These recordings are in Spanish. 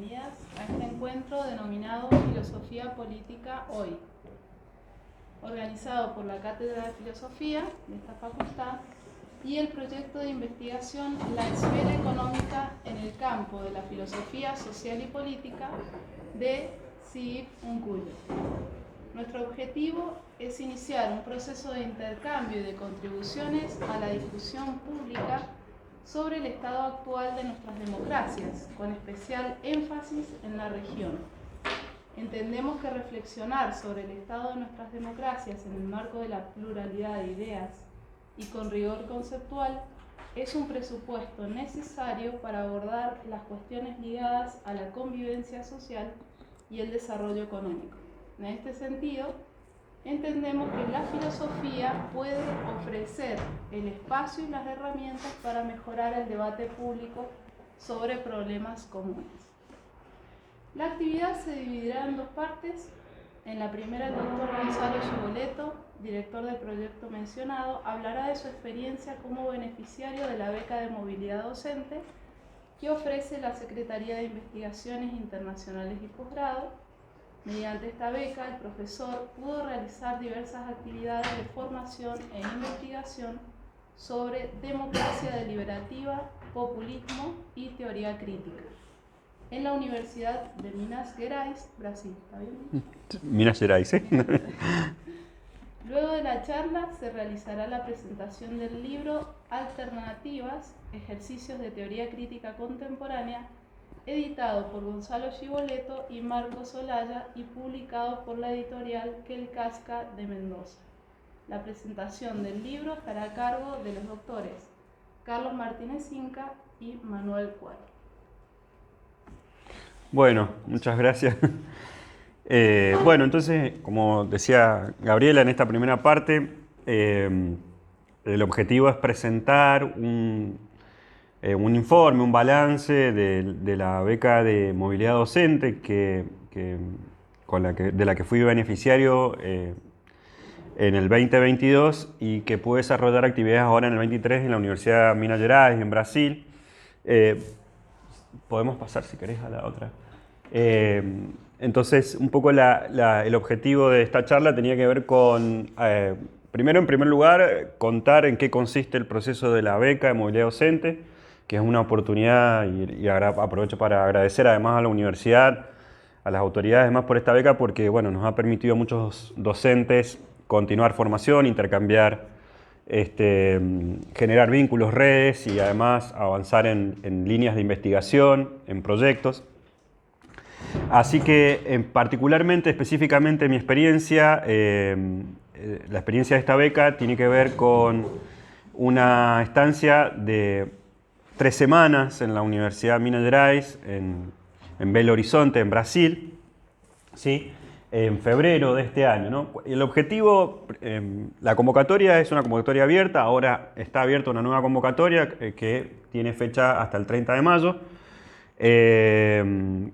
bienvenidas a este encuentro denominado Filosofía Política Hoy, organizado por la Cátedra de Filosofía de esta facultad y el proyecto de investigación La esfera económica en el campo de la filosofía social y política de CIIF Uncuyo. Nuestro objetivo es iniciar un proceso de intercambio y de contribuciones a la discusión pública sobre el estado actual de nuestras democracias, con especial énfasis en la región. Entendemos que reflexionar sobre el estado de nuestras democracias en el marco de la pluralidad de ideas y con rigor conceptual es un presupuesto necesario para abordar las cuestiones ligadas a la convivencia social y el desarrollo económico. En este sentido, entendemos que la filosofía puede ofrecer el espacio y las herramientas para mejorar el debate público sobre problemas comunes. La actividad se dividirá en dos partes. En la primera, el doctor Gonzalo Gigoletto, director del proyecto mencionado, hablará de su experiencia como beneficiario de la beca de movilidad docente que ofrece la Secretaría de Investigaciones Internacionales y Posgrado. Mediante esta beca, el profesor pudo realizar diversas actividades de formación e investigación sobre democracia deliberativa, populismo y teoría crítica en la Universidad de Minas Gerais, Brasil. ¿Está bien? Minas Gerais, ¿eh? Luego de la charla se realizará la presentación del libro Alternativas, ejercicios de teoría crítica contemporánea, editado por Gonzalo Gigoletto y Marcos Olaya y publicado por la editorial Quel Casca de Mendoza. La presentación del libro estará a cargo de los doctores Carlos Martínez Inca y Manuel Cuadro. Bueno, muchas gracias. Bueno, entonces, como decía Gabriela en esta primera parte, el objetivo es presentar un informe, un balance de la beca de movilidad docente de la que fui beneficiario en el 2022 y que pude desarrollar actividades ahora en el 23 en la Universidad de Minas Gerais, en Brasil. Podemos pasar, si querés, a la otra. Entonces, un poco el objetivo de esta charla tenía que ver con, primero, en primer lugar, contar en qué consiste el proceso de la beca de movilidad docente, que es una oportunidad, y aprovecho para agradecer además a la universidad, a las autoridades además por esta beca, porque bueno, nos ha permitido a muchos docentes continuar formación, intercambiar, generar vínculos, redes y además avanzar en líneas de investigación, en proyectos. Así que particularmente, específicamente mi experiencia, la experiencia de esta beca tiene que ver con una estancia de 3 semanas en la Universidad de Minas Gerais, en Belo Horizonte, en Brasil, ¿sí? En febrero de este año, ¿no? El objetivo, la convocatoria es una convocatoria abierta, ahora está abierta una nueva convocatoria que tiene fecha hasta el 30 de mayo.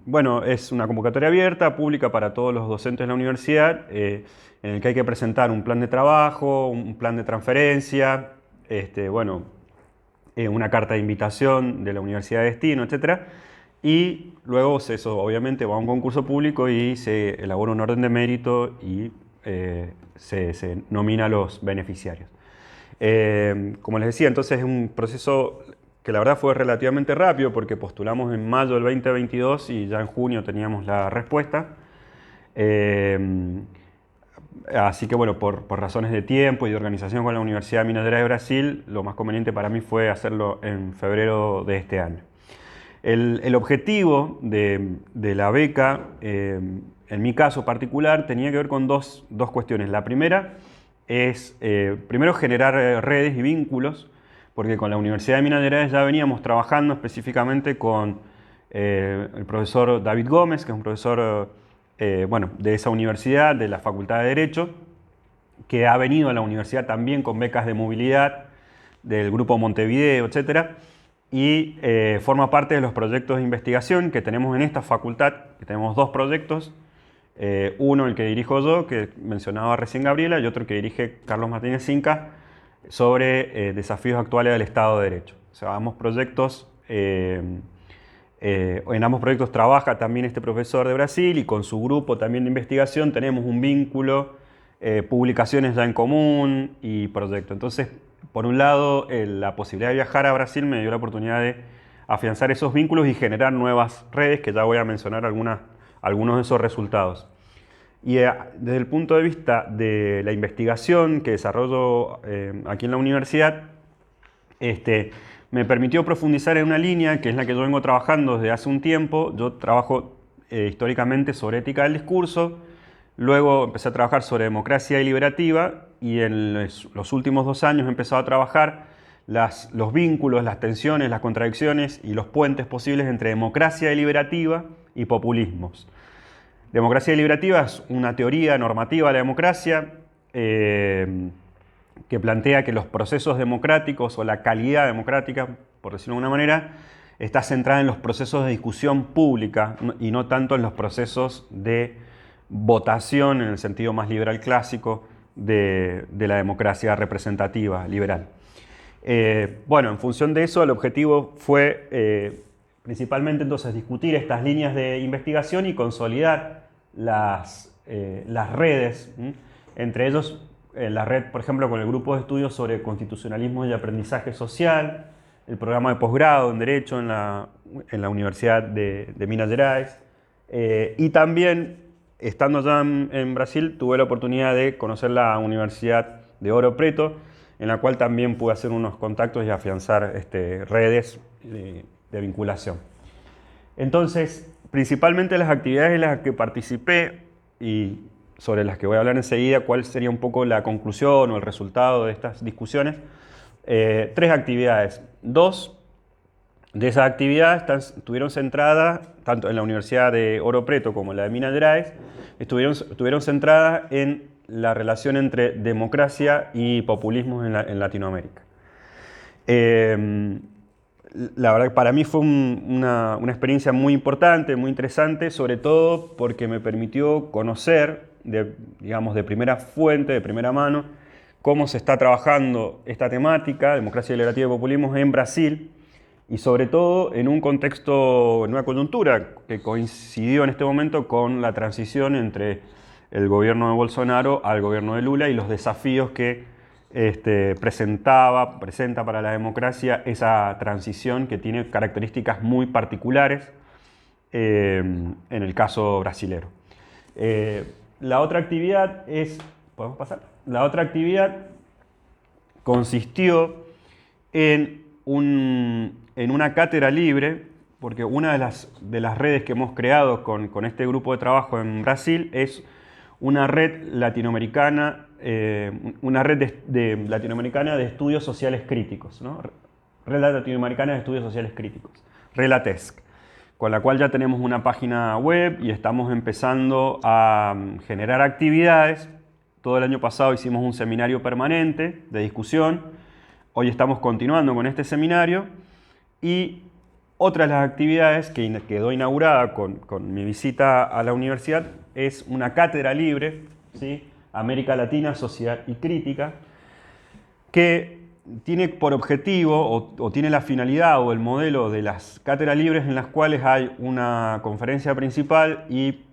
Bueno, es una convocatoria abierta, pública para todos los docentes de la universidad, en el que hay que presentar un plan de trabajo, un plan de transferencia, bueno, una carta de invitación de la universidad de destino, etc. Y luego eso obviamente va a un concurso público y se elabora un orden de mérito y se nomina a los beneficiarios. Como les decía, entonces es un proceso que la verdad fue relativamente rápido porque postulamos en mayo del 2022 y ya en junio teníamos la respuesta. Así que bueno, por razones de tiempo y de organización con la Universidad de Minas Gerais de Brasil, lo más conveniente para mí fue hacerlo en febrero de este año. El objetivo de la beca, en mi caso particular, tenía que ver con dos cuestiones. La primera es, primero, generar redes y vínculos, porque con la Universidad de Minas Gerais ya veníamos trabajando específicamente con el profesor David Gómez, que es un profesor bueno, de esa universidad, de la Facultad de Derecho, que ha venido a la universidad también con becas de movilidad del Grupo Montevideo, etc. Y forma parte de los proyectos de investigación que tenemos en esta facultad, que tenemos 2 proyectos, uno el que dirijo yo, que mencionaba recién Gabriela, y otro que dirige Carlos Martínez Inca, sobre desafíos actuales del Estado de Derecho. O sea, ambos proyectos En ambos proyectos trabaja también este profesor de Brasil y con su grupo también de investigación tenemos un vínculo, publicaciones ya en común y proyectos. Entonces, por un lado, la posibilidad de viajar a Brasil me dio la oportunidad de afianzar esos vínculos y generar nuevas redes, que ya voy a mencionar algunos de esos resultados. Y desde el punto de vista de la investigación que desarrollo aquí en la universidad, me permitió profundizar en una línea que es la que yo vengo trabajando desde hace un tiempo. Yo trabajo históricamente sobre ética del discurso, luego empecé a trabajar sobre democracia deliberativa y en los últimos 2 años he empezado a trabajar los vínculos, las tensiones, las contradicciones y los puentes posibles entre democracia deliberativa y populismos. Democracia deliberativa es una teoría normativa de la democracia que plantea que los procesos democráticos o la calidad democrática, por decirlo de alguna manera, está centrada en los procesos de discusión pública y no tanto en los procesos de votación en el sentido más liberal clásico de la democracia representativa liberal. Bueno, en función de eso, el objetivo fue principalmente entonces discutir estas líneas de investigación y consolidar las redes, entre ellos la red, por ejemplo, con el grupo de estudios sobre constitucionalismo y aprendizaje social, el programa de posgrado en Derecho en la Universidad de Minas Gerais, y también, estando ya en Brasil, tuve la oportunidad de conocer la Universidad de Ouro Preto, en la cual también pude hacer unos contactos y afianzar redes de vinculación. Entonces, principalmente las actividades en las que participé y sobre las que voy a hablar enseguida, cuál sería un poco la conclusión o el resultado de estas discusiones. 3 actividades. 2 de esas actividades estuvieron centradas, tanto en la Universidad de Ouro Preto como en la de Minas Gerais, estuvieron centradas en la relación entre democracia y populismo en Latinoamérica. La verdad que para mí fue una experiencia muy importante, muy interesante, sobre todo porque me permitió conocer digamos, de primera fuente, de primera mano, cómo se está trabajando esta temática, democracia deliberativa y populismo, en Brasil, y sobre todo en un contexto, en una coyuntura que coincidió en este momento con la transición entre el gobierno de Bolsonaro al gobierno de Lula y los desafíos que presenta para la democracia esa transición que tiene características muy particulares en el caso brasilero. La otra actividad ¿podemos pasar? La otra actividad consistió en una cátedra libre, porque una de las redes que hemos creado con este grupo de trabajo en Brasil es una red latinoamericana, latinoamericana de estudios sociales críticos, ¿no? Red Latinoamericana de Estudios Sociales Críticos, RELATESC, con la cual ya tenemos una página web y estamos empezando a generar actividades. Todo el año pasado hicimos un seminario permanente de discusión. Hoy estamos continuando con este seminario y otra de las actividades que quedó inaugurada con mi visita a la universidad es una cátedra libre, ¿sí? América Latina, Sociedad y Crítica, que tiene por objetivo o tiene la finalidad o el modelo de las cátedras libres en las cuales hay una conferencia principal y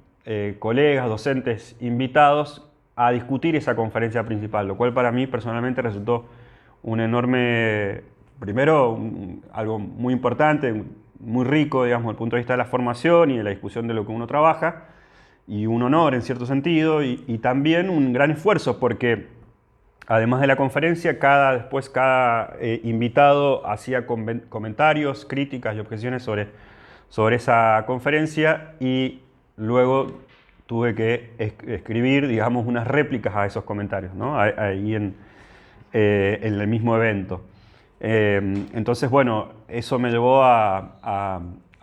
colegas, docentes invitados a discutir esa conferencia principal, lo cual para mí personalmente resultó un enorme, primero algo muy importante, muy rico, digamos, desde el punto de vista de la formación y de la discusión de lo que uno trabaja, y un honor en cierto sentido, y también un gran esfuerzo porque además de la conferencia, cada invitado hacía comentarios, críticas y objeciones sobre esa conferencia y luego tuve que escribir, digamos, unas réplicas a esos comentarios, ¿no? Ahí en el mismo evento. Entonces, bueno, eso me llevó a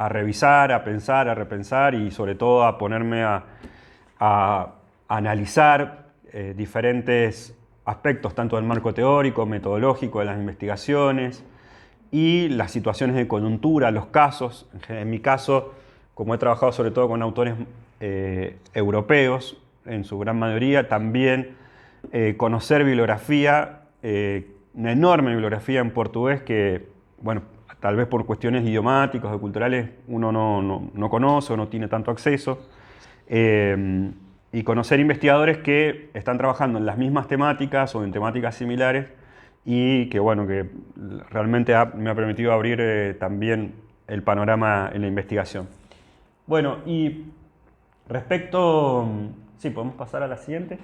revisar, a pensar, a repensar y sobre todo a ponerme a analizar diferentes aspectos, tanto del marco teórico, metodológico de las investigaciones y las situaciones de coyuntura, los casos. En mi caso, como he trabajado sobre todo con autores europeos, en su gran mayoría, también conocer bibliografía, una enorme bibliografía en portugués que, bueno, tal vez por cuestiones idiomáticas o culturales uno no conoce o no tiene tanto acceso. Y conocer investigadores que están trabajando en las mismas temáticas o en temáticas similares y que, bueno, que realmente me ha permitido abrir también el panorama en la investigación. Bueno, y respecto... Sí, podemos pasar a la siguiente.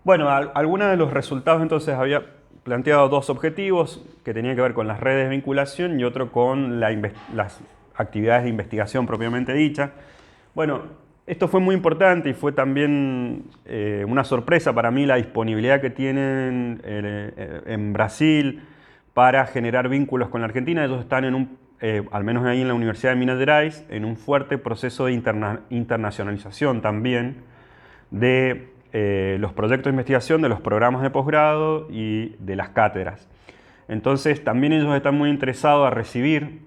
Bueno, algunos de los resultados, entonces había planteado dos objetivos que tenían que ver con las redes de vinculación y otro con las actividades de investigación propiamente dichas. Bueno, esto fue muy importante y fue también una sorpresa para mí la disponibilidad que tienen en Brasil para generar vínculos con la Argentina. Ellos están al menos ahí en la Universidad de Minas Gerais, en un fuerte proceso de internacionalización también de los proyectos de investigación, de los programas de posgrado y de las cátedras. Entonces también ellos están muy interesados a recibir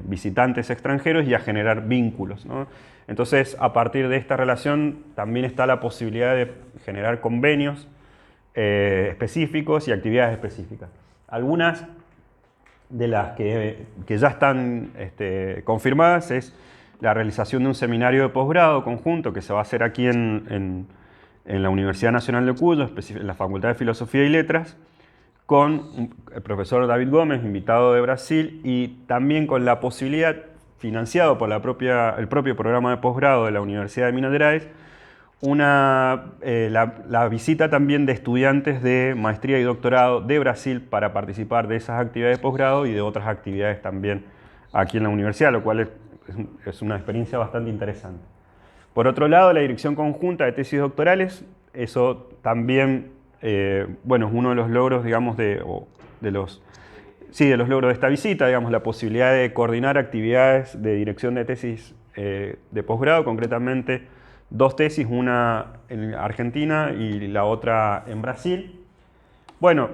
visitantes extranjeros y a generar vínculos, ¿no? Entonces, a partir de esta relación también está la posibilidad de generar convenios específicos y actividades específicas. Algunas de las que ya están confirmadas es la realización de un seminario de posgrado conjunto que se va a hacer aquí en la Universidad Nacional de Cuyo, en la Facultad de Filosofía y Letras, con el profesor David Gómez, invitado de Brasil, y también con la posibilidad, financiado por el propio programa de posgrado de la Universidad de Minas Gerais, la visita también de estudiantes de maestría y doctorado de Brasil para participar de esas actividades de posgrado y de otras actividades también aquí en la universidad, lo cual es una experiencia bastante interesante. Por otro lado, la dirección conjunta de tesis doctorales, eso también bueno, es uno de los logros, digamos, de los logros de esta visita, digamos, la posibilidad de coordinar actividades de dirección de tesis de posgrado, concretamente 2 tesis, una en Argentina y la otra en Brasil. Bueno,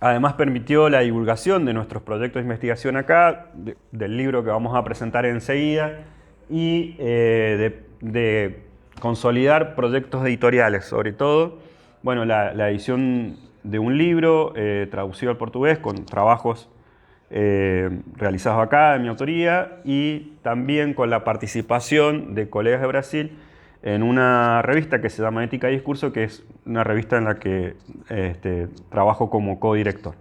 además permitió la divulgación de nuestros proyectos de investigación acá, del libro que vamos a presentar enseguida, y de consolidar proyectos editoriales, sobre todo. Bueno, la edición de un libro traducido al portugués con trabajos realizados acá en mi autoría y también con la participación de colegas de Brasil en una revista que se llama Ética y Discurso, que es una revista en la que trabajo como codirector.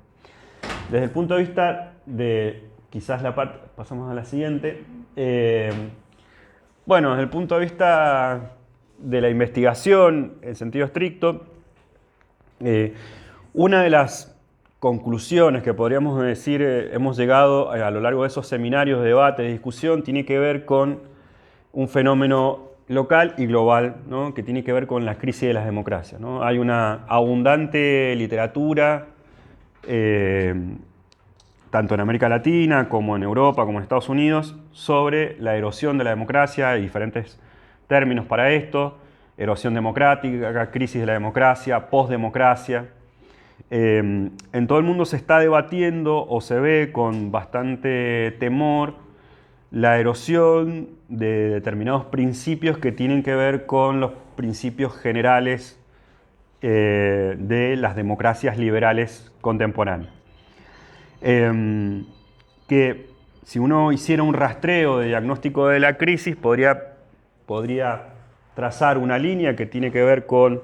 Desde el punto de vista de, quizás la parte, pasamos a la siguiente, bueno, desde el punto de vista de la investigación en sentido estricto, una de las conclusiones que podríamos decir hemos llegado a lo largo de esos seminarios, debates, de discusión, tiene que ver con un fenómeno local y global, ¿no? Que tiene que ver con la crisis de las democracias, ¿no? Hay una abundante literatura, tanto en América Latina como en Europa, como en Estados Unidos, sobre la erosión de la democracia. Hay diferentes términos para esto: erosión democrática, crisis de la democracia, postdemocracia. En todo el mundo se está debatiendo o se ve con bastante temor la erosión de determinados principios que tienen que ver con los principios generales de las democracias liberales contemporáneas. Que si uno hiciera un rastreo de diagnóstico de la crisis, podría trazar una línea que tiene que ver con,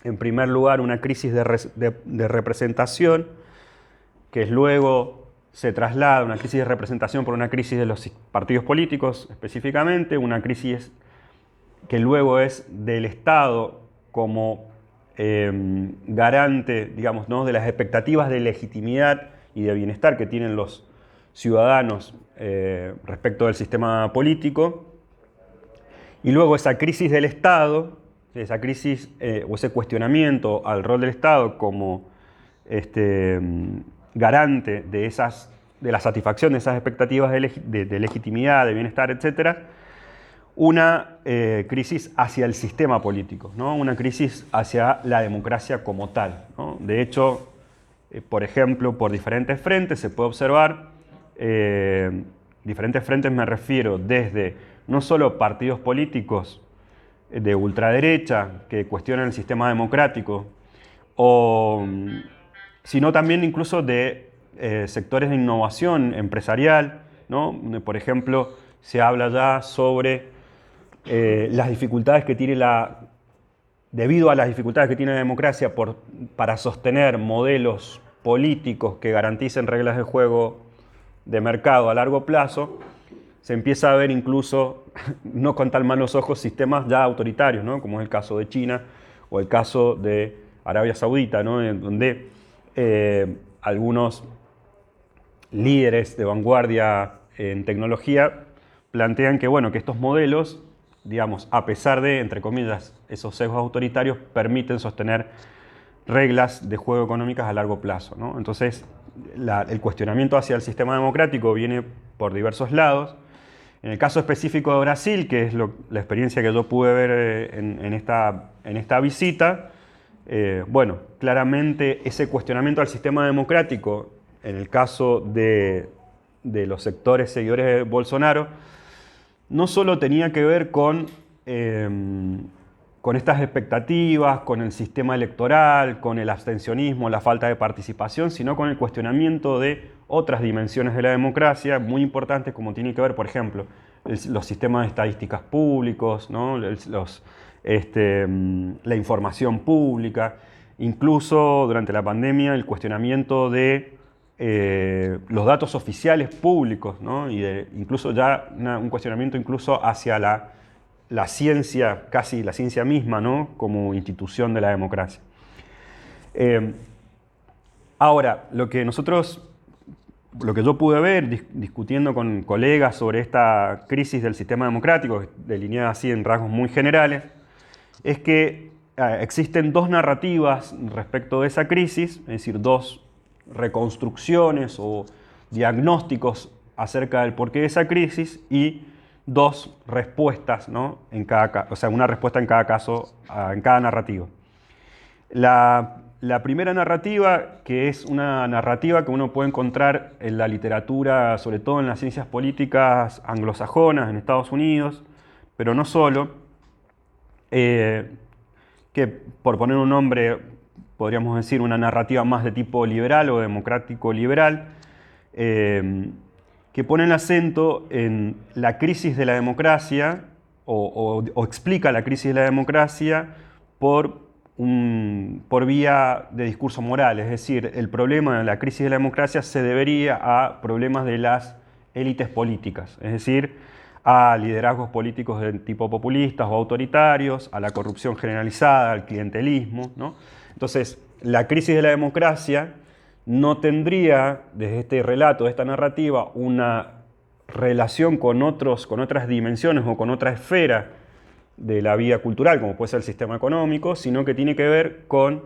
en primer lugar, una crisis de representación, que luego se traslada una crisis de representación por una crisis de los partidos políticos específicamente, una crisis que luego es del Estado como garante, digamos, ¿no?, de las expectativas de legitimidad y de bienestar que tienen los ciudadanos respecto del sistema político. Y luego esa crisis del Estado, esa crisis o ese cuestionamiento al rol del Estado como garante de la satisfacción de esas expectativas de legitimidad, de bienestar, etc. Una crisis hacia el sistema político, ¿no? Una crisis hacia la democracia como tal, ¿no? De hecho, por ejemplo, por diferentes frentes se puede observar, diferentes frentes me refiero desde no solo partidos políticos de ultraderecha que cuestionan el sistema democrático, sino también incluso de sectores de innovación empresarial, ¿no? Por ejemplo, se habla ya sobre las dificultades que tiene debido a las dificultades que tiene la democracia para sostener modelos políticos que garanticen reglas de juego de mercado a largo plazo, se empieza a ver incluso, no con tan malos ojos, sistemas ya autoritarios, ¿no? Como es el caso de China o el caso de Arabia Saudita, ¿no? En donde algunos líderes de vanguardia en tecnología plantean que, bueno, que estos modelos, digamos, a pesar de, entre comillas, esos sesgos autoritarios, permiten sostener reglas de juego económicas a largo plazo, ¿no? Entonces, el cuestionamiento hacia el sistema democrático viene por diversos lados. En el caso específico de Brasil, que es la experiencia que yo pude ver en esta visita, bueno, claramente ese cuestionamiento al sistema democrático, en el caso de los sectores seguidores de Bolsonaro, no solo tenía que ver con estas expectativas, con el sistema electoral, con el abstencionismo, la falta de participación, sino con el cuestionamiento de otras dimensiones de la democracia muy importantes, como tiene que ver, por ejemplo, los sistemas de estadísticas públicos, ¿no? La información pública, incluso durante la pandemia el cuestionamiento de los datos oficiales públicos, ¿no? Y incluso ya un cuestionamiento incluso hacia la ciencia, casi la ciencia misma, ¿no? Como institución de la democracia. Ahora, lo que yo pude ver discutiendo con colegas sobre esta crisis del sistema democrático, delineada así en rasgos muy generales, es que existen dos narrativas respecto de esa crisis, es decir, dos reconstrucciones o diagnósticos acerca del porqué de esa crisis y dos respuestas, ¿no? O sea, una respuesta en cada caso, en cada narrativa. La primera narrativa, que es una narrativa que uno puede encontrar en la literatura, sobre todo en las ciencias políticas anglosajonas, en Estados Unidos, pero no solo, que por poner un nombre, podríamos decir una narrativa más de tipo liberal o democrático liberal, que pone el acento en la crisis de la democracia o explica la crisis de la democracia por vía de discurso moral. Es decir, el problema de la crisis de la democracia se debería a problemas de las élites políticas, es decir, a liderazgos políticos de tipo populistas o autoritarios, a la corrupción generalizada, al clientelismo, ¿no? Entonces, la crisis de la democracia no tendría, desde este relato, de esta narrativa, una relación con otras dimensiones o con otra esfera de la vida cultural, como puede ser el sistema económico, sino que tiene que ver con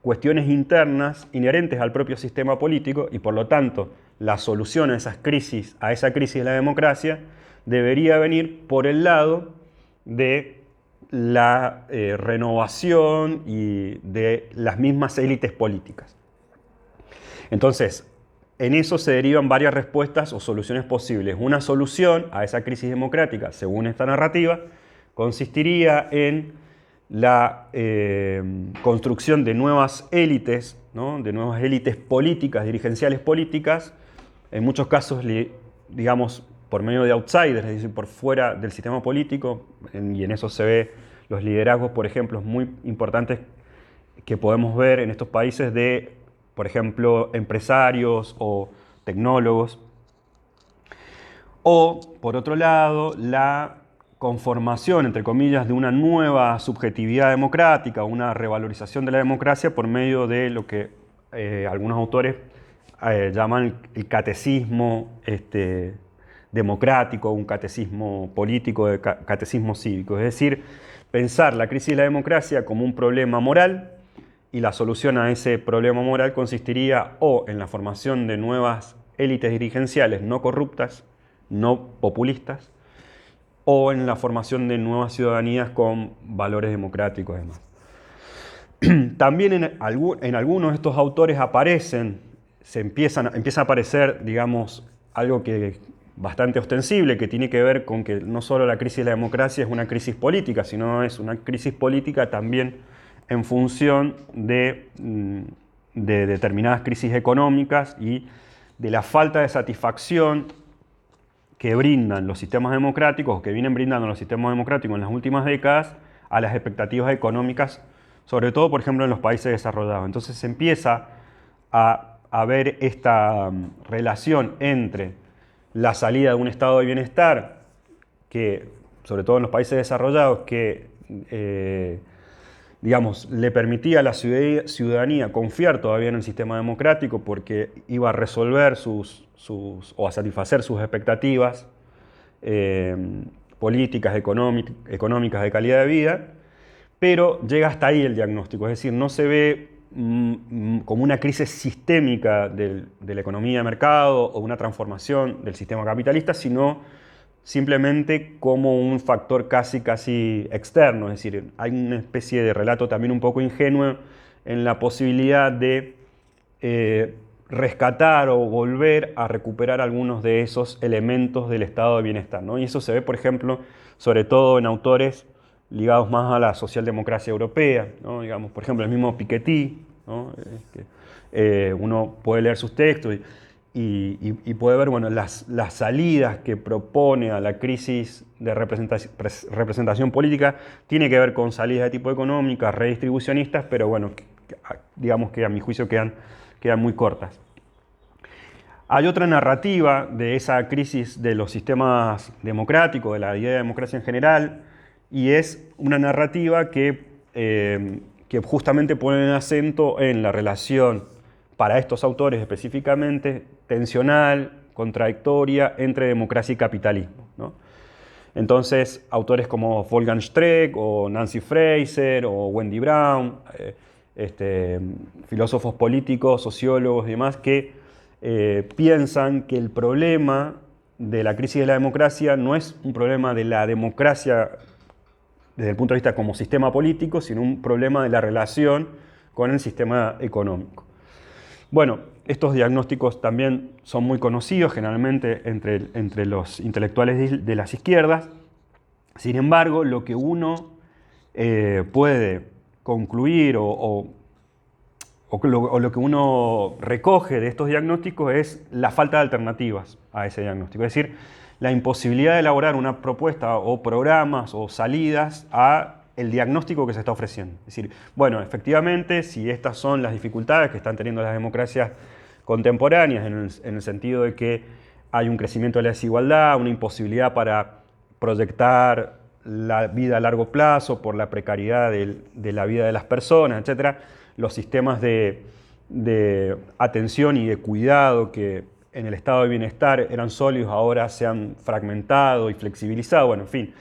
cuestiones internas inherentes al propio sistema político y, por lo tanto, la solución a esa crisis de la democracia debería venir por el lado de la renovación y de las mismas élites políticas. Entonces, en eso se derivan varias respuestas o soluciones posibles. Una solución a esa crisis democrática, según esta narrativa, consistiría en la construcción de nuevas élites, ¿no? De nuevas élites políticas, dirigenciales políticas, en muchos casos, digamos, por medio de outsiders, es decir, por fuera del sistema político, y en eso se ve los liderazgos, por ejemplo, muy importantes que podemos ver en estos países de, por ejemplo, empresarios o tecnólogos. O, por otro lado, la conformación, entre comillas, de una nueva subjetividad democrática, una revalorización de la democracia por medio de lo que algunos autores llaman el catecismo democrático, un catecismo político, catecismo cívico. Es decir, pensar la crisis de la democracia como un problema moral, y la solución a ese problema moral consistiría o en la formación de nuevas élites dirigenciales no corruptas, no populistas, o en la formación de nuevas ciudadanías con valores democráticos y demás. También en algunos de estos autores empieza a aparecer, digamos, algo que bastante ostensible, que tiene que ver con que no solo la crisis de la democracia es una crisis política, sino es una crisis política también en función de de determinadas crisis económicas y de la falta de satisfacción que brindan los sistemas democráticos, o que vienen brindando los sistemas democráticos en las últimas décadas, a las expectativas económicas, sobre todo, por ejemplo, en los países desarrollados. Entonces se empieza a ver esta relación entre la salida de un estado de bienestar, que, sobre todo en los países desarrollados, que digamos, le permitía a la ciudadanía confiar todavía en el sistema democrático porque iba a resolver o a satisfacer sus expectativas políticas, económicas, de calidad de vida, pero llega hasta ahí el diagnóstico, es decir, no se ve como una crisis sistémica de la economía de mercado o una transformación del sistema capitalista, sino simplemente como un factor casi externo, es decir, hay una especie de relato también un poco ingenuo en la posibilidad de rescatar o volver a recuperar algunos de esos elementos del estado de bienestar, ¿no? Y eso se ve, por ejemplo, sobre todo en autores ligados más a la socialdemocracia europea, ¿no? Digamos, por ejemplo, el mismo Piketty, ¿no? Uno puede leer sus textos y puede ver, bueno, las salidas que propone a la crisis de representación política tiene que ver con salidas de tipo económica, redistribucionistas, pero bueno, digamos que a mi juicio quedan muy cortas. Hay otra narrativa de esa crisis de los sistemas democráticos, de la idea de democracia en general, y es una narrativa que justamente pone el acento en la relación, para estos autores específicamente, tensional, contradictoria entre democracia y capitalismo, ¿no? Entonces, autores como Wolfgang Streeck o Nancy Fraser o Wendy Brown, filósofos políticos, sociólogos y demás, que piensan que el problema de la crisis de la democracia no es un problema de la democracia desde el punto de vista como sistema político, sino un problema de la relación con el sistema económico. Bueno, estos diagnósticos también son muy conocidos generalmente entre los intelectuales de las izquierdas. Sin embargo, lo que uno puede concluir o lo que uno recoge de estos diagnósticos es la falta de alternativas a ese diagnóstico. Es decir, la imposibilidad de elaborar una propuesta o programas o salidas a el diagnóstico que se está ofreciendo. Es decir, bueno, efectivamente, si estas son las dificultades que están teniendo las democracias contemporáneas en el sentido de que hay un crecimiento de la desigualdad, una imposibilidad para proyectar la vida a largo plazo por la precariedad de la vida de las personas, etc., los sistemas de atención y de cuidado que en el estado de bienestar eran sólidos, ahora se han fragmentado y flexibilizado. Bueno, en fin,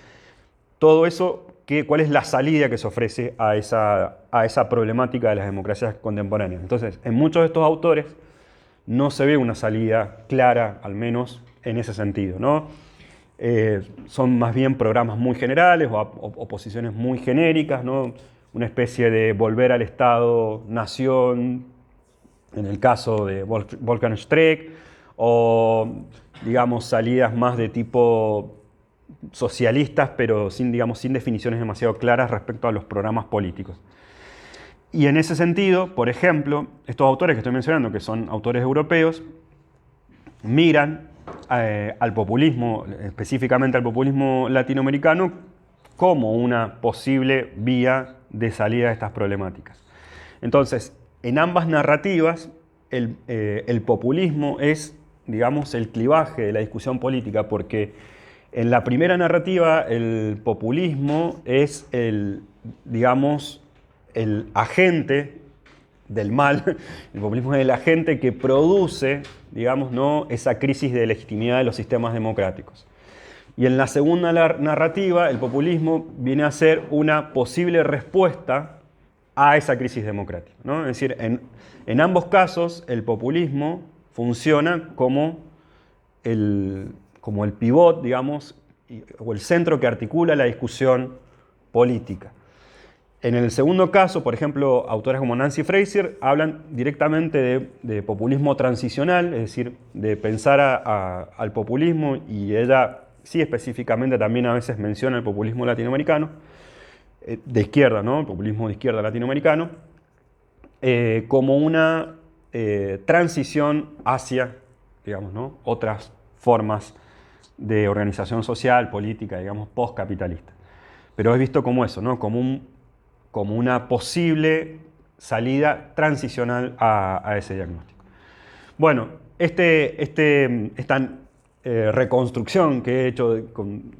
todo eso, ¿cuál es la salida que se ofrece a esa problemática de las democracias contemporáneas? Entonces, en muchos de estos autores no se ve una salida clara, al menos en ese sentido, ¿no? Son más bien programas muy generales o posiciones muy genéricas, ¿no? Una especie de volver al Estado-nación, en el caso de Wolfgang Streeck, o, digamos, salidas más de tipo socialistas, pero sin definiciones demasiado claras respecto a los programas políticos. Y en ese sentido, por ejemplo, estos autores que estoy mencionando, que son autores europeos, miran al populismo, específicamente al populismo latinoamericano, como una posible vía de salida de estas problemáticas. Entonces, en ambas narrativas, el populismo es, digamos, el clivaje de la discusión política, porque en la primera narrativa el populismo es el agente del mal, el populismo es el agente que produce, digamos, ¿no?, esa crisis de legitimidad de los sistemas democráticos. Y en la segunda narrativa, el populismo viene a ser una posible respuesta a esa crisis democrática, ¿no? Es decir, en ambos casos, el populismo funciona como el pivot, digamos, o el centro que articula la discusión política. En el segundo caso, por ejemplo, autores como Nancy Fraser hablan directamente de populismo transicional, es decir, de pensar al populismo, y ella sí específicamente también a veces menciona el populismo latinoamericano, de izquierda, ¿no? El populismo de izquierda latinoamericano, como una transición hacia, digamos, ¿no?, otras formas de organización social, política, digamos, postcapitalista. Pero es visto como eso, ¿no?, como una posible salida transicional a ese diagnóstico. Bueno, esta reconstrucción que he hecho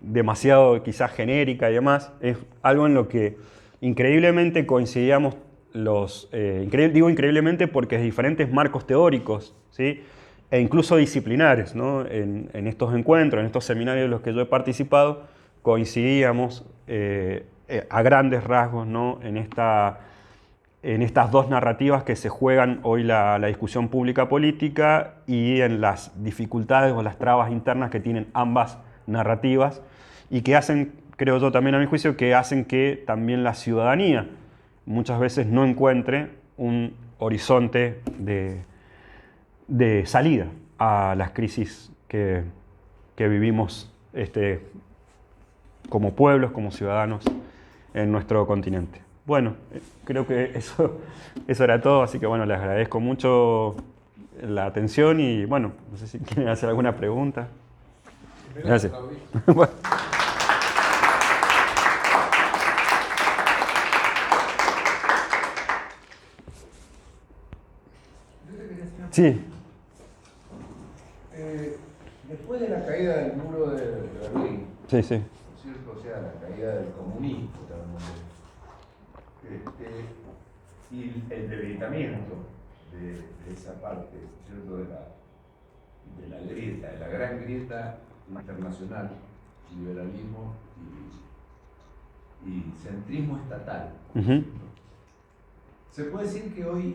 demasiado quizás genérica y demás, es algo en lo que increíblemente coincidíamos digo increíblemente porque diferentes marcos teóricos, ¿sí?, e incluso disciplinares, ¿no?, en estos encuentros, en estos seminarios en los que yo he participado, coincidíamos a grandes rasgos, ¿no?, en estas dos narrativas que se juegan hoy la discusión pública política y en las dificultades o las trabas internas que tienen ambas narrativas y que hacen, creo yo también a mi juicio, que hacen que también la ciudadanía muchas veces no encuentre un horizonte de salida a las crisis que vivimos como pueblos, como ciudadanos en nuestro continente. Bueno, creo que eso era todo, así que bueno, les agradezco mucho la atención y bueno, no sé si quieren hacer alguna pregunta. Gracias. Bueno. Sí. Después de la caída del muro de Berlín, Sí, sí. ¿no es cierto? O sea, la caída del comunismo también, y el debilitamiento de esa parte, ¿cierto?, de la grieta, de la gran grieta internacional, liberalismo y centrismo estatal. Uh-huh. ¿Se puede decir que hoy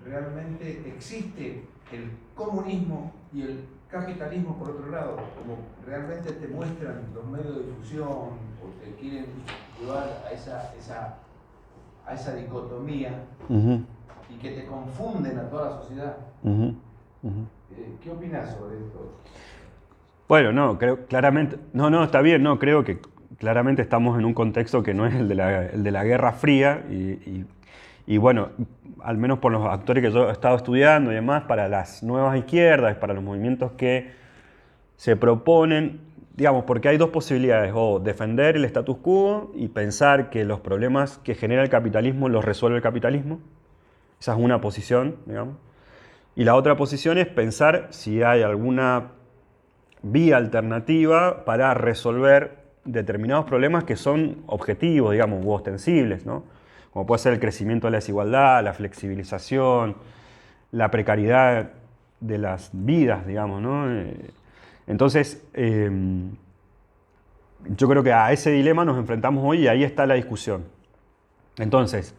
realmente existe el comunismo y el capitalismo por otro lado, como realmente te muestran los medios de difusión o te quieren llevar a esa dicotomía, Uh-huh. y que te confunden a toda la sociedad? Uh-huh. Uh-huh. ¿Qué opinas sobre esto? Bueno, no, creo claramente, no, está bien, no, creo que claramente estamos en un contexto que no es el de la Guerra Fría y bueno, al menos por los actores que yo he estado estudiando y demás, para las nuevas izquierdas, para los movimientos que se proponen, digamos, porque hay dos posibilidades, o defender el status quo y pensar que los problemas que genera el capitalismo los resuelve el capitalismo, esa es una posición, digamos, y la otra posición es pensar si hay alguna vía alternativa para resolver determinados problemas que son objetivos, digamos, u ostensibles, ¿no? Como puede ser el crecimiento de la desigualdad, la flexibilización, la precariedad de las vidas, digamos, ¿no? Entonces, yo creo que a ese dilema nos enfrentamos hoy y ahí está la discusión. Entonces,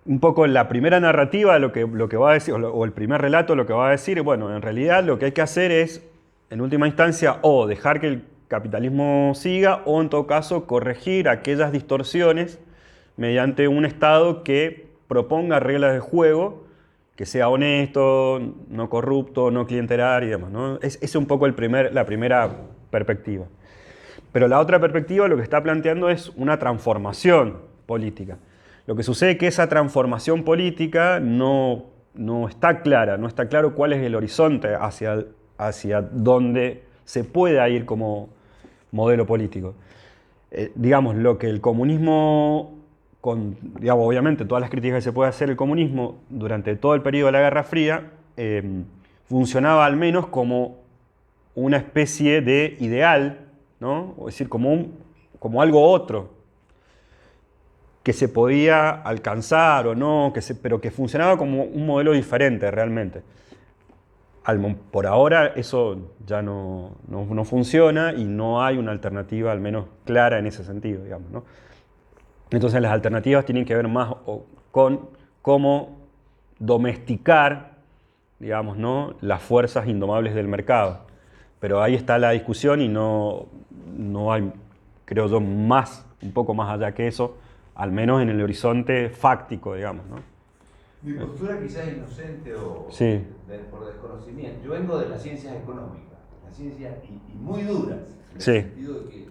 un poco la primera narrativa, lo que va a decir, o el primer relato, lo que va a decir, bueno, en realidad lo que hay que hacer es, en última instancia, o dejar que el capitalismo siga, o en todo caso, corregir aquellas distorsiones mediante un Estado que proponga reglas de juego, que sea honesto, no corrupto, no clientelar y demás, ¿no? Es un poco la primera perspectiva. Pero la otra perspectiva lo que está planteando es una transformación política. Lo que sucede es que esa transformación política no está clara, no está claro cuál es el horizonte hacia donde se pueda ir como modelo político. Digamos, lo que el comunismo, digamos, obviamente todas las críticas que se puede hacer el comunismo durante todo el periodo de la Guerra Fría, funcionaba al menos como una especie de ideal, ¿no? Es decir, como algo otro, que se podía alcanzar o no, pero que funcionaba como un modelo diferente realmente. Por ahora eso ya no funciona y no hay una alternativa al menos clara en ese sentido, digamos, ¿no? Entonces las alternativas tienen que ver más con cómo domesticar, digamos, ¿no?, las fuerzas indomables del mercado. Pero ahí está la discusión y no hay, creo yo, un poco más allá que eso, al menos en el horizonte fáctico, digamos, ¿no? Mi postura quizás es inocente o sí, por desconocimiento. Yo vengo de las ciencias económicas, las ciencias y muy duras, en el sí, sentido de que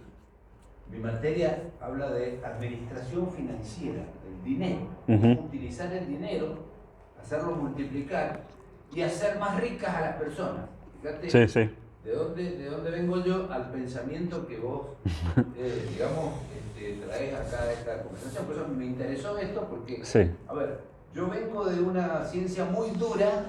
mi materia habla de administración financiera, del dinero, Uh-huh. utilizar el dinero hacerlo multiplicar y hacer más ricas a las personas. Fíjate, Sí, sí. ¿de dónde vengo yo al pensamiento que vos, digamos, traes acá a esta conversación? Por eso me interesó esto, porque, Sí. a ver, yo vengo de una ciencia muy dura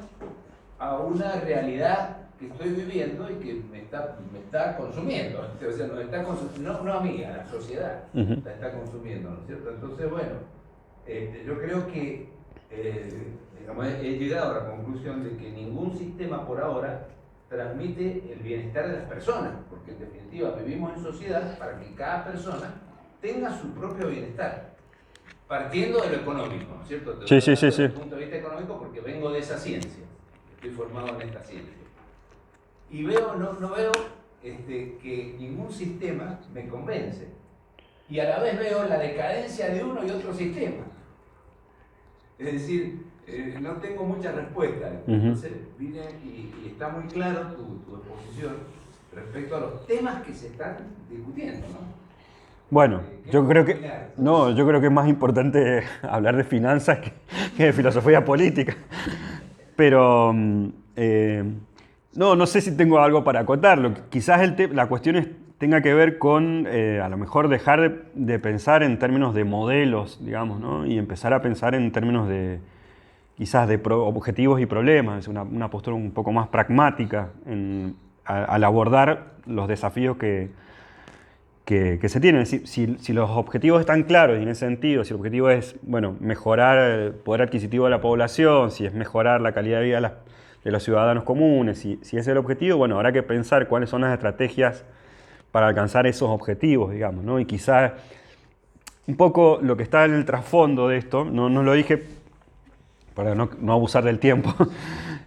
a una realidad que estoy viviendo y que me está consumiendo. O sea, no a mí, a la sociedad, la está consumiendo, ¿no es cierto? Entonces, bueno, yo creo que digamos, he llegado a la conclusión de que ningún sistema por ahora transmite el bienestar de las personas, porque en definitiva vivimos en sociedad para que cada persona tenga su propio bienestar, partiendo de lo económico, ¿no es cierto? Sí. Desde el punto de vista económico, porque vengo de esa ciencia, estoy formado en esta ciencia. Y no veo que ningún sistema me convence. Y a la vez veo la decadencia de uno y otro sistema. Es decir, no tengo mucha respuesta. Entonces vine y está muy claro tu exposición respecto a los temas que se están discutiendo, ¿no? Bueno, yo creo que es más importante hablar de finanzas que de filosofía política. Pero no sé si tengo algo para acotarlo. Quizás la cuestión tenga que ver con a lo mejor dejar de pensar en términos de modelos, digamos, ¿no? Y empezar a pensar en términos de quizás de objetivos y problemas, una postura un poco más pragmática al abordar los desafíos que se tienen. Es decir, si los objetivos están claros y en ese sentido, si el objetivo es mejorar el poder adquisitivo de la población, si es mejorar la calidad de vida de los ciudadanos comunes, si ese es el objetivo, bueno, habrá que pensar cuáles son las estrategias para alcanzar esos objetivos, digamos, ¿no? Y quizás un poco lo que está en el trasfondo de esto, no lo dije para no abusar del tiempo,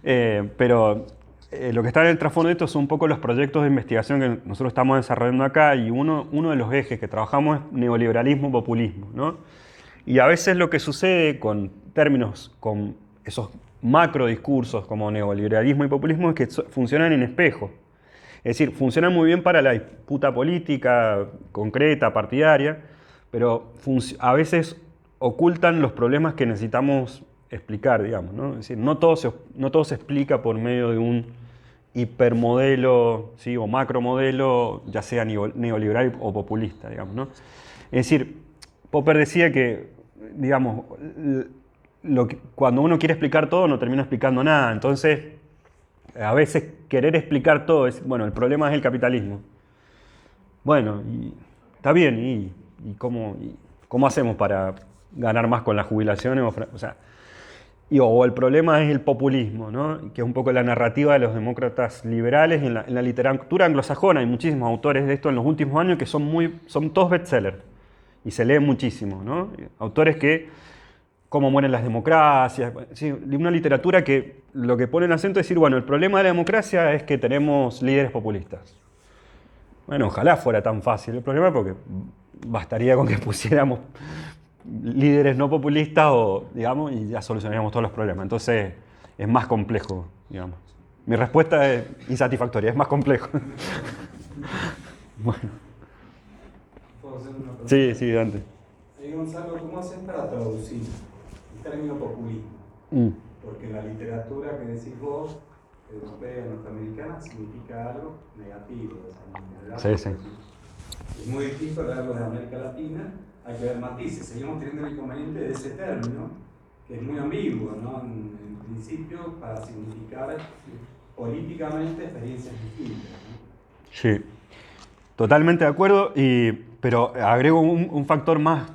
pero lo que está en el trasfondo de esto son un poco los proyectos de investigación que nosotros estamos desarrollando acá, y uno de los ejes que trabajamos es neoliberalismo, populismo, ¿no? Y a veces lo que sucede con esos macro discursos como neoliberalismo y populismo es que funcionan en espejo. Es decir, funcionan muy bien para la disputa política concreta, partidaria, pero a veces ocultan los problemas que necesitamos explicar, digamos, ¿no? Es decir, no todo se explica por medio de un hipermodelo, ¿sí? O macromodelo, ya sea neoliberal o populista, digamos, ¿no? Es decir, Popper decía que, digamos, cuando uno quiere explicar todo no termina explicando nada. Entonces, a veces querer explicar todo es, bueno, el problema es el capitalismo. Bueno, y está bien, ¿y cómo hacemos para ganar más con las jubilaciones? O el problema es el populismo, ¿no? Que es un poco la narrativa de los demócratas liberales. En la literatura anglosajona hay muchísimos autores de esto en los últimos años que son todos bestsellers y se leen muchísimo, ¿no? Autores que, cómo mueren las democracias, ¿sí? Una literatura que lo que pone el acento es decir, bueno, el problema de la democracia es que tenemos líderes populistas. Bueno, ojalá fuera tan fácil el problema, porque bastaría con que pusiéramos líderes no populistas digamos, y ya solucionaríamos todos los problemas. Entonces es más complejo, digamos. Mi respuesta es insatisfactoria, es más complejo. Bueno. ¿Puedo hacer una pregunta? Sí, Dante. Gonzalo, ¿cómo hacen para traducir el término populismo? Porque la literatura que decís vos, europea, norteamericana, significa algo negativo. Sí. Es muy distinto a algo de América Latina. Hay que ver matices. Seguimos teniendo el inconveniente de ese término, que es muy ambiguo, ¿no? En principio, para significar políticamente experiencias distintas, ¿no? Sí, totalmente de acuerdo, pero agrego un factor más.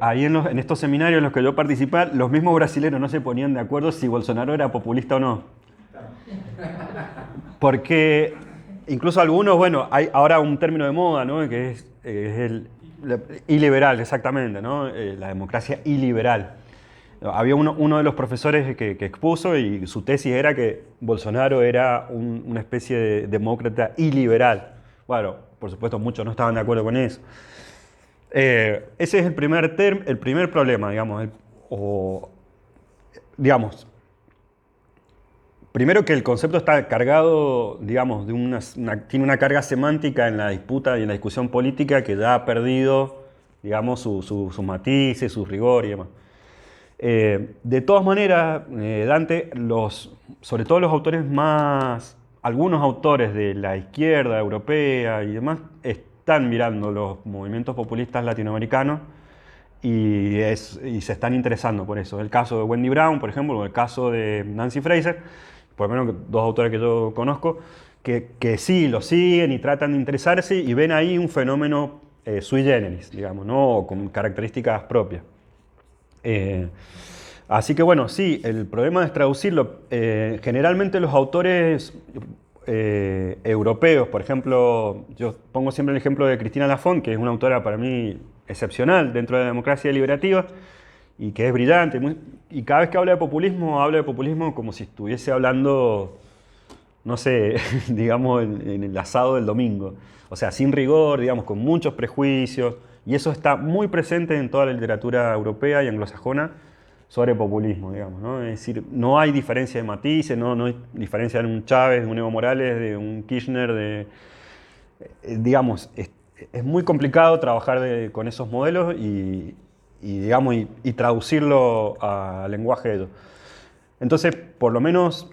Ahí en estos seminarios en los que yo participé, los mismos brasileños no se ponían de acuerdo si Bolsonaro era populista o no. Porque incluso algunos, bueno, hay ahora un término de moda, ¿no? Que es el iliberal, exactamente, ¿no? La democracia iliberal. Había uno de los profesores que expuso y su tesis era que Bolsonaro era una especie de demócrata iliberal. Bueno, por supuesto muchos no estaban de acuerdo con eso. Ese es el primer problema, digamos. Primero que el concepto está cargado, digamos, tiene una carga semántica en la disputa y en la discusión política que ya ha perdido, digamos, sus matices, su rigor y demás. De todas maneras, Dante, sobre todo los autores algunos autores de la izquierda europea y demás, están mirando los movimientos populistas latinoamericanos y se están interesando por eso. El caso de Wendy Brown, por ejemplo, o el caso de Nancy Fraser, por lo menos dos autores que yo conozco, que sí lo siguen y tratan de interesarse y ven ahí un fenómeno sui generis, digamos, ¿no? Con características propias. Así que bueno, sí, el problema es traducirlo. Generalmente los autores europeos, por ejemplo, yo pongo siempre el ejemplo de Cristina Lafont, que es una autora para mí excepcional dentro de la democracia deliberativa y que es brillante. Y cada vez que habla de populismo como si estuviese hablando, no sé, digamos, en el asado del domingo. O sea, sin rigor, digamos, con muchos prejuicios. Y eso está muy presente en toda la literatura europea y anglosajona sobre populismo, digamos, ¿no? Es decir, no hay diferencia de matices, no hay diferencia de un Chávez, de un Evo Morales, de un Kirchner, digamos, es muy complicado trabajar con esos modelos digamos, y traducirlo al lenguaje de ellos. Entonces, por lo menos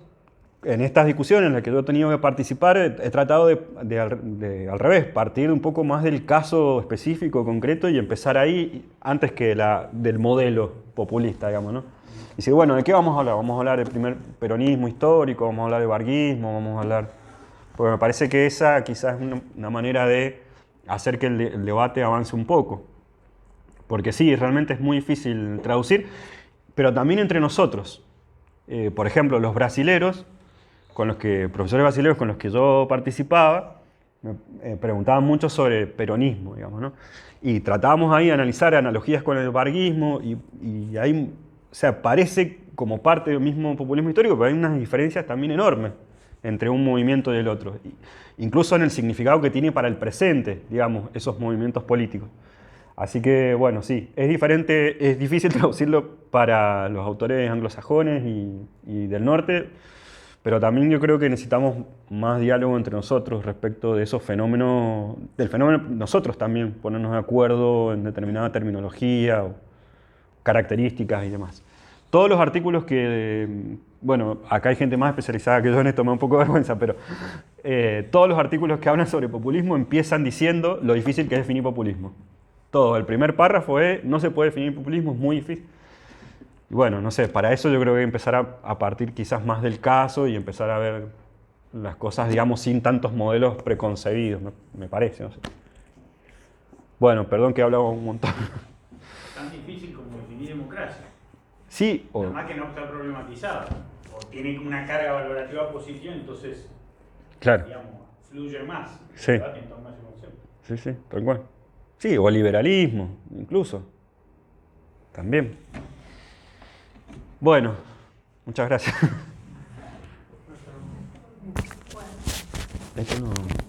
en estas discusiones en las que yo he tenido que participar, he tratado al revés, partir un poco más del caso específico, concreto, y empezar ahí antes que del modelo populista, digamos, ¿no? Y decir, bueno, ¿de qué vamos a hablar? Vamos a hablar del primer peronismo histórico, vamos a hablar de varguismo, vamos a hablar... Porque me parece que esa quizás es una manera de hacer que el debate avance un poco. Porque sí, realmente es muy difícil traducir, pero también entre nosotros. Por ejemplo, los brasileros, profesores brasileños con los que yo participaba, me preguntaban mucho sobre peronismo, digamos, ¿no? Y tratábamos ahí de analizar analogías con el varguismo y ahí, o sea, parece como parte del mismo populismo histórico, pero hay unas diferencias también enormes entre un movimiento y el otro. Incluso en el significado que tiene para el presente, digamos, esos movimientos políticos. Así que, bueno, sí, es diferente, es difícil traducirlo para los autores anglosajones y del norte, pero también yo creo que necesitamos más diálogo entre nosotros respecto de esos fenómenos, del fenómeno nosotros también, ponernos de acuerdo en determinada terminología o características y demás. Todos los artículos bueno, acá hay gente más especializada que yo en esto, me da un poco de vergüenza, pero todos los artículos que hablan sobre populismo empiezan diciendo lo difícil que es definir populismo. Todo, el primer párrafo es, no se puede definir populismo, es muy difícil. Y bueno, no sé, para eso yo creo que empezar a partir quizás más del caso y empezar a ver las cosas, digamos, sin tantos modelos preconcebidos, me parece, no sé. Bueno, perdón que he hablado un montón. Tan difícil como definir democracia. Sí, Además que no está problematizada, o tiene una carga valorativa positiva, entonces, claro, digamos, fluye más. Sí. El debate toma más emoción. Sí, tal cual. Sí, o liberalismo, incluso. También. Bueno, muchas gracias. Esto no...